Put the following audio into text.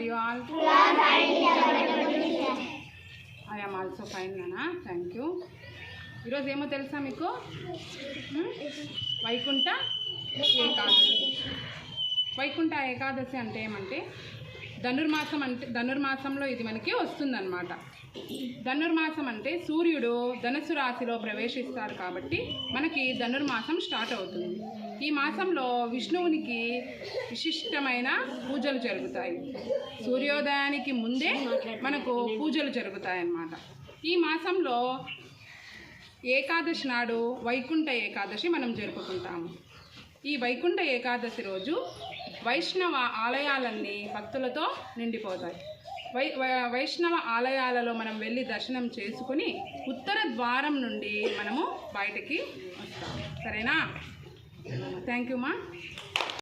You all? I am also fine, Nana. Thank you. ఈరోజు ఏమో తెలుసా మీకు? వైకుంఠ ఏకాదశి. వైకుంఠ ఏకాదశి అంటే ఏమంటే ధనుర్మాసంలో ఇది మనకి వస్తుందన్నమాట. ధనుర్మాసం అంటే సూర్యుడు ధనుసు రాశిలో ప్రవేశిస్తాడు కాబట్టి మనకి ధనుర్మాసం స్టార్ట్ అవుతుంది. ఈ మాసంలో విష్ణువునికి విశిష్టమైన పూజలు జరుగుతాయి. సూర్యోదయానికి ముందే మనకు పూజలు జరుగుతాయన్నమాట. ఈ మాసంలో ఏకాదశి నాడు వైకుంఠ ఏకాదశి మనం జరుపుకుంటాము. ఈ వైకుంఠ ఏకాదశి రోజు వైష్ణవ ఆలయాలన్నీ భక్తులతో నిండిపోతాయి. వైష్ణవ ఆలయాలలో మనం వెళ్ళి దర్శనం చేసుకుని ఉత్తర ద్వారం నుండి మనము బయటికి వస్తాం. సరేనా? థ్యాంక్ యూ మా.